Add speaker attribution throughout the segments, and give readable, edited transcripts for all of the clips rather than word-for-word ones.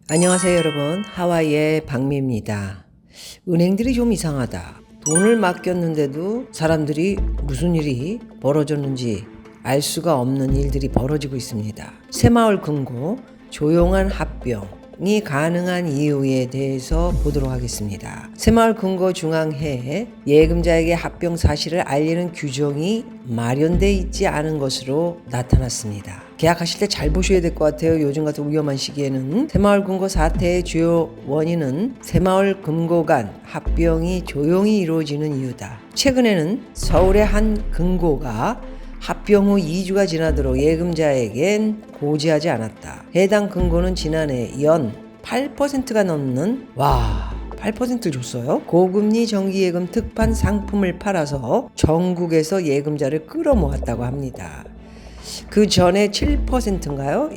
Speaker 1: 안녕하세요 여러분, 하와이의 박미입니다. 은행들이 좀 이상하다. 돈을 맡겼는데도 사람들이 무슨 일이 벌어졌는지 알 수가 없는 일들이 벌어지고 있습니다. 새마을 금고, 조용한 합병이 가능한 이유에 대해서 보도록 하겠습니다. 새마을 금고 중앙회에 예금자에게 합병 사실을 알리는 규정이 마련되어 있지 않은 것으로 나타났습니다. 계약하실 때 잘 보셔야 될 것 같아요. 요즘 같은 위험한 시기에는. 새마을 금고 사태의 주요 원인은 새마을 금고 간 합병이 조용히 이루어지는 이유다. 최근에는 서울의 한 금고가 합병 후 2주가 지나도록 예금자에겐 고지하지 않았다. 해당 금고는 지난해 연 8%가 넘는 8%를 줬어요. 고금리 정기예금 특판 상품을 팔아서 전국에서 예금자를 끌어모았다고 합니다. 그 전에 7%인가요?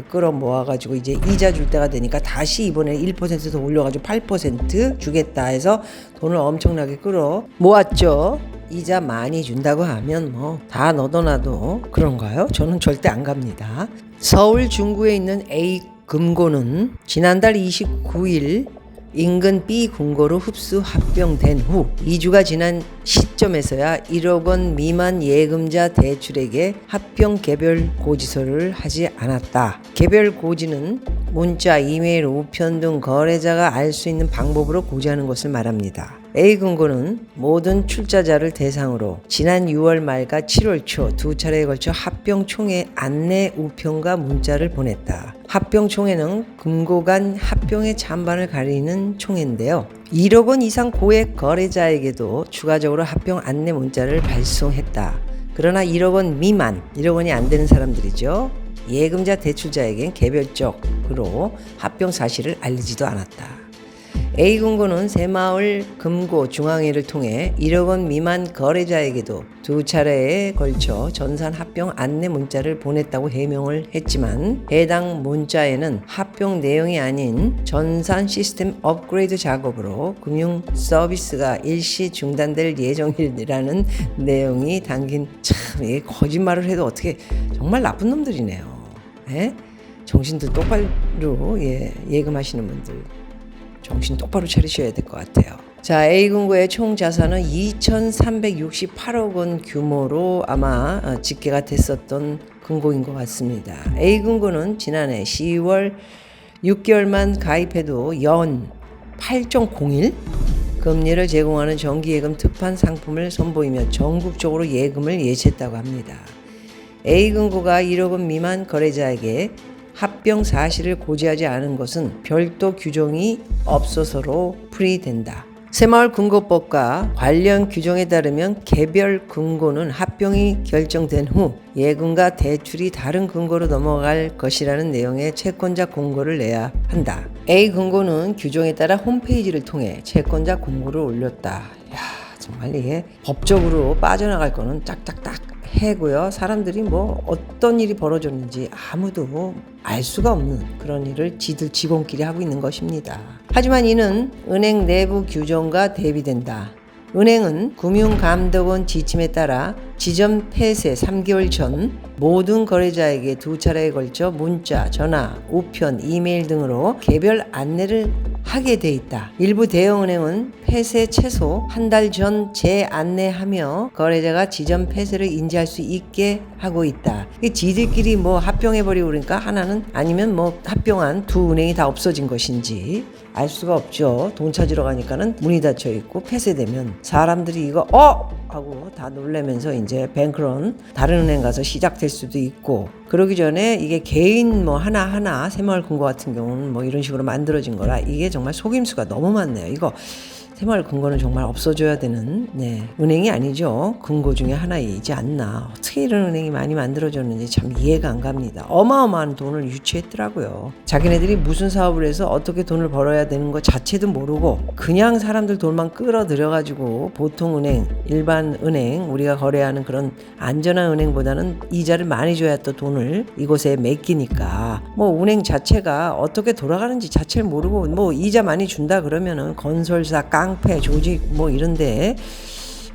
Speaker 1: 끌어모아가지고 이제 이자 줄 때가 되니까 다시 이번에 1% 더 올려가지고 8% 주겠다 해서 돈을 엄청나게 끌어 모았죠. 이자 많이 준다고 하면 뭐 다 너도나도 그런가요? 저는 절대 안 갑니다. 서울 중구에 있는 A 금고는 지난달 29일 인근 B 금고로 흡수 합병된 후 2주가 지난 시점에서야 1억 원 미만 예금자 대출에게 합병 개별 고지서를 하지 않았다. 개별 고지는 문자, 이메일, 우편 등 거래자가 알 수 있는 방법으로 고지하는 것을 말합니다. A금고는 모든 출자자를 대상으로 지난 6월 말과 7월 초 두 차례에 걸쳐 합병총회 안내 우편과 문자를 보냈다. 합병총회는 금고 간 합병의 찬반을 가리는 총회인데요. 1억 원 이상 고액 거래자에게도 추가적으로 합병 안내 문자를 발송했다. 그러나 1억 원 미만, 1억 원이 안 되는 사람들이죠. 예금자 대출자에겐 개별적으로 합병 사실을 알리지도 않았다. A금고는 새마을 금고 중앙회를 통해 1억 원 미만 거래자에게도 두 차례에 걸쳐 전산 합병 안내 문자를 보냈다고 해명을 했지만 해당 문자에는 합병 내용이 아닌 전산 시스템 업그레이드 작업으로 금융 서비스가 일시 중단될 예정이라는 내용이 담긴 참 거짓말을 해도 어떻게 정말 나쁜 놈들이네요. 정신도 똑바로 예금하시는 분들 정신 똑바로 차리셔야 될 것 같아요. 자, A금고의 총 자산은 2,368억 원 규모로 아마 집계가 됐었던 금고인 것 같습니다. A금고는 지난해 10월 6개월만 가입해도 연 8.01 금리를 제공하는 정기예금 특판 상품을 선보이며 전국적으로 예금을 예치했다고 합니다. A금고가 1억 원 미만 거래자에게 합병 사실을 고지하지 않은 것은 별도 규정이 없어서로 풀이된다. 새마을 금고법과 관련 규정에 따르면 개별 금고는 합병이 결정된 후 예금과 대출이 다른 금고로 넘어갈 것이라는 내용의 채권자 공고를 내야 한다. A 금고는 규정에 따라 홈페이지를 통해 채권자 공고를 올렸다. 정말 이게 법적으로 빠져나갈 거는 짝짝딱 해고요. 사람들이 뭐 어떤 일이 벌어졌는지 아무도 알 수가 없는 그런 일을 지들 직원끼리 하고 있는 것입니다. 하지만 이는 은행 내부 규정과 대비된다. 은행은 금융감독원 지침에 따라 지점 폐쇄 3개월 전 모든 거래자에게 두 차례에 걸쳐 문자, 전화, 우편, 이메일 등으로 개별 안내를 하게 돼 있다. 일부 대형은행은 폐쇄 최소 한 달 전 재안내하며 거래자가 지점 폐쇄를 인지할 수 있게 하고 있다. 지들끼리 뭐 합병해버리고 그러니까 하나는 아니면 뭐 합병한 두 은행이 다 없어진 것인지 알 수가 없죠. 돈 찾으러 가니까는 문이 닫혀 있고 폐쇄되면 사람들이 이거 하고 다 놀라면서 이제 뱅크런 다른 은행 가서 시작될 수도 있고 그러기 전에 이게 개인 뭐 하나하나 새마을 금고 같은 경우는 뭐 이런 식으로 만들어진 거라 이게 정말 속임수가 너무 많네요. 이거 새마을 금고는 정말 없어져야 되는 은행이 아니죠. 금고 중에 하나이지 않나. 어떻게 이런 은행이 많이 만들어졌는지 참 이해가 안 갑니다. 어마어마한 돈을 유치했더라고요. 자기네들이 무슨 사업을 해서 어떻게 돈을 벌어야 되는 것 자체도 모르고 그냥 사람들 돈만 끌어들여가지고 보통 은행, 일반 은행, 우리가 거래하는 그런 안전한 은행보다는 이자를 많이 줘야 또 돈을 이곳에 맡기니까 뭐 은행 자체가 어떻게 돌아가는지 자체를 모르고 뭐 이자 많이 준다 그러면은 건설사, 깡패, 조직 뭐 이런데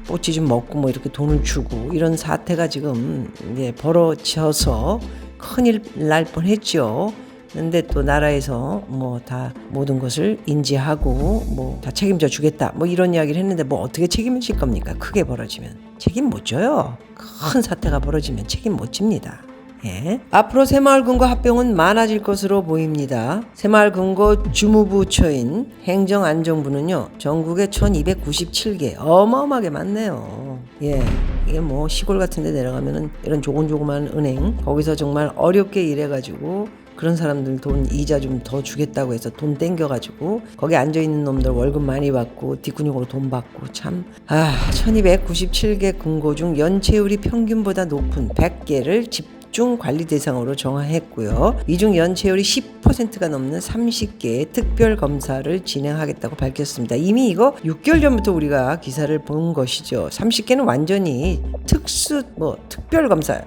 Speaker 1: 뽀찌 좀 먹고 뭐 이렇게 돈을 주고 이런 사태가 지금 벌어져서 큰일 날 뻔했죠. 근데 또 나라에서 뭐 다 모든 것을 인지하고 뭐 다 책임져 주겠다 뭐 이런 이야기를 했는데 뭐 어떻게 책임을 질 겁니까? 크게 벌어지면 책임 못 져요. 큰 사태가 벌어지면 책임 못 집니다. 예. 앞으로 새마을금고 합병은 많아질 것으로 보입니다. 새마을금고 주무부처인 행정안전부는요, 전국에 1297개, 어마어마하게 많네요. 예. 이게 뭐 시골 같은 데 내려가면은 이런 조곤조곤한 은행, 거기서 정말 어렵게 일해가지고 그런 사람들 돈 이자 좀 더 주겠다고 해서 돈 땡겨가지고 거기 앉아있는 놈들 월급 많이 받고 뒷근육으로 돈 받고 참 1297개 금고 중 연체율이 평균보다 높은 100개를 집중 관리 대상으로 정하했고요. 이 중 연체율이 10%가 넘는 30개의 특별 검사를 진행하겠다고 밝혔습니다. 이미 이거 6개월 전부터 우리가 기사를 본 것이죠. 30개는 완전히 특별 검사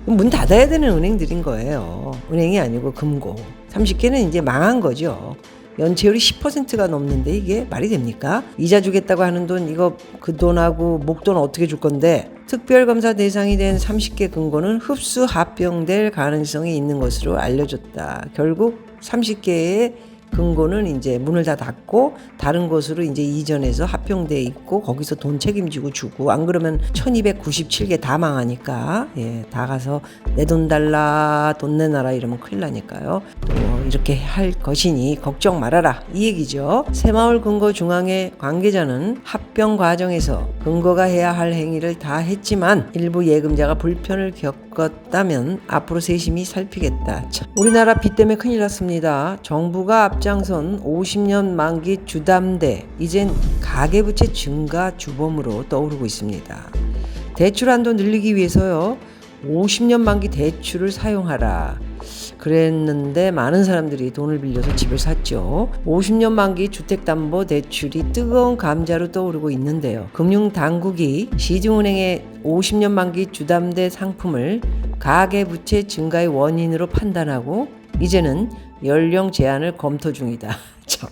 Speaker 1: 문 닫아야 되는 은행들인 거예요. 은행이 아니고 금고. 30개는 이제 망한 거죠. 연체율이 10%가 넘는데 이게 말이 됩니까? 이자 주겠다고 하는 돈 이거 그 돈하고 목돈 어떻게 줄 건데 특별검사 대상이 된 30개 금고는 흡수 합병될 가능성이 있는 것으로 알려졌다. 결국 30개의 금고는 이제 문을 다 닫고 다른 곳으로 이제 이전해서 합병돼 있고 거기서 돈 책임지고 주고 안 그러면 1297개 다 망하니까 다 가서 내 돈 달라 돈 내놔라 이러면 큰일 나니까요. 또 이렇게 할 것이니 걱정 말아라 이 얘기죠. 새마을금고 중앙회 관계자는 합병 과정에서 금고가 해야 할 행위를 다 했지만 일부 예금자가 불편을 겪었다면 앞으로 세심히 살피겠다. 참, 우리나라 빚 때문에 큰일 났습니다. 정부가 앞장선 50년 만기 주담대 이젠 가계부채 증가 주범으로 떠오르고 있습니다. 대출 한도 늘리기 위해서요 50년 만기 대출을 사용하라 그랬는데 많은 사람들이 돈을 빌려서 집을 샀죠. 50년 만기 주택담보대출이 뜨거운 감자로 떠오르고 있는데요. 금융당국이 시중은행의 50년 만기 주담대 상품을 가계부채 증가의 원인으로 판단하고 이제는 연령 제한을 검토 중이다. 참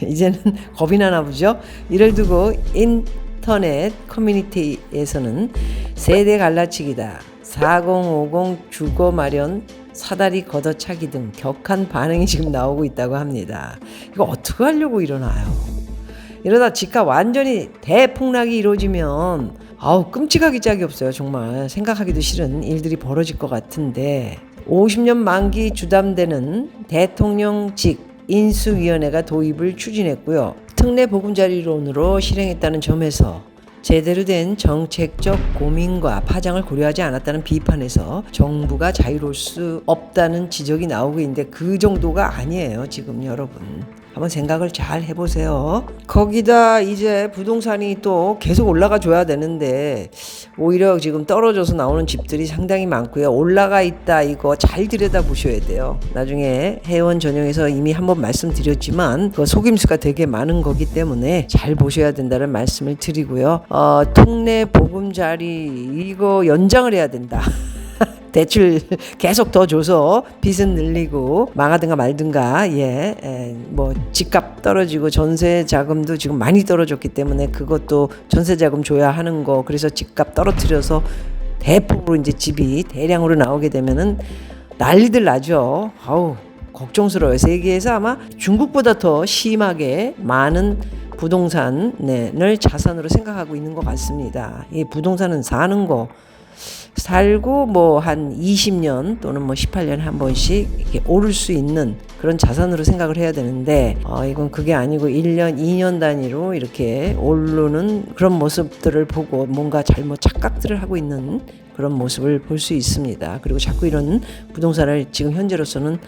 Speaker 1: 이제는 겁이 나나 보죠. 이를 두고 인터넷 커뮤니티에서는 세대 갈라치기다. 4050 주거 마련 사다리 걷어차기 등 격한 반응이 지금 나오고 있다고 합니다. 이거 어떻게 하려고 이러나요? 이러다 집값 완전히 대폭락이 이루어지면 끔찍하기 짝이 없어요. 정말 생각하기도 싫은 일들이 벌어질 것 같은데 50년 만기 주담대는 대통령직 인수위원회가 도입을 추진했고요. 특례 보금자리론으로 실행했다는 점에서 제대로 된 정책적 고민과 파장을 고려하지 않았다는 비판에서 정부가 자유로울 수 없다는 지적이 나오고 있는데 그 정도가 아니에요. 지금 여러분 한번 생각을 잘 해보세요. 거기다 이제 부동산이 또 계속 올라가 줘야 되는데 오히려 지금 떨어져서 나오는 집들이 상당히 많고요. 올라가 있다 이거 잘 들여다보셔야 돼요. 나중에 회원 전용에서 이미 한번 말씀드렸지만 그 속임수가 되게 많은 거기 때문에 잘 보셔야 된다는 말씀을 드리고요. 특례 보금자리 이거 연장을 해야 된다. 대출 계속 더 줘서 빚은 늘리고 망하든가 말든가 뭐 집값 떨어지고 전세 자금도 지금 많이 떨어졌기 때문에 그것도 전세 자금 줘야 하는 거 그래서 집값 떨어뜨려서 대폭으로 이제 집이 대량으로 나오게 되면은 난리들 나죠. 걱정스러워요. 세계에서 아마 중국보다 더 심하게 많은 부동산을 자산으로 생각하고 있는 것 같습니다. 이 부동산은 사는 거 살고 뭐 한 20년 또는 뭐 18년에 한 번씩 이렇게 오를 수 있는 그런 자산으로 생각을 해야 되는데 이건 그게 아니고 1년, 2년 단위로 이렇게 오르는 그런 모습들을 보고 뭔가 잘못 착각들을 하고 있는 그런 모습을 볼 수 있습니다. 그리고 자꾸 이런 부동산을 지금 현재로서는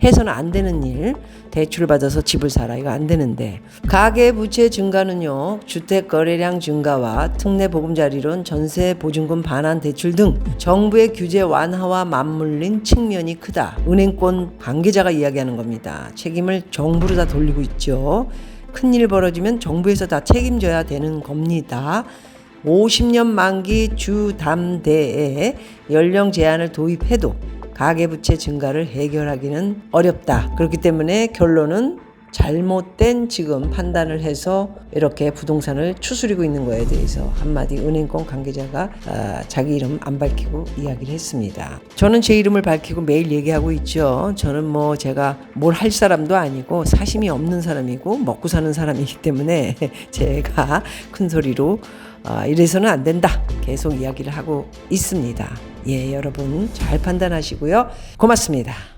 Speaker 1: 해서는 안 되는 일, 대출을 받아서 집을 사라 이거 안 되는데 가계부채 증가는요 주택 거래량 증가와 특례 보금자리론 전세 보증금 반환 대출 등 정부의 규제 완화와 맞물린 측면이 크다. 은행권 관계자가 이야기하는 겁니다. 책임을 정부로 다 돌리고 있죠. 큰일 벌어지면 정부에서 다 책임져야 되는 겁니다. 50년 만기 주담대에 연령 제한을 도입해도 가계부채 증가를 해결하기는 어렵다. 그렇기 때문에 결론은 잘못된 지금 판단을 해서 이렇게 부동산을 추스리고 있는 거에 대해서 한마디 은행권 관계자가 자기 이름 안 밝히고 이야기를 했습니다. 저는 제 이름을 밝히고 매일 얘기하고 있죠. 저는 뭐 제가 뭘 할 사람도 아니고 사심이 없는 사람이고 먹고 사는 사람이기 때문에 제가 큰 소리로 이래서는 안 된다 계속 이야기를 하고 있습니다. 예, 여러분 잘 판단하시고요. 고맙습니다.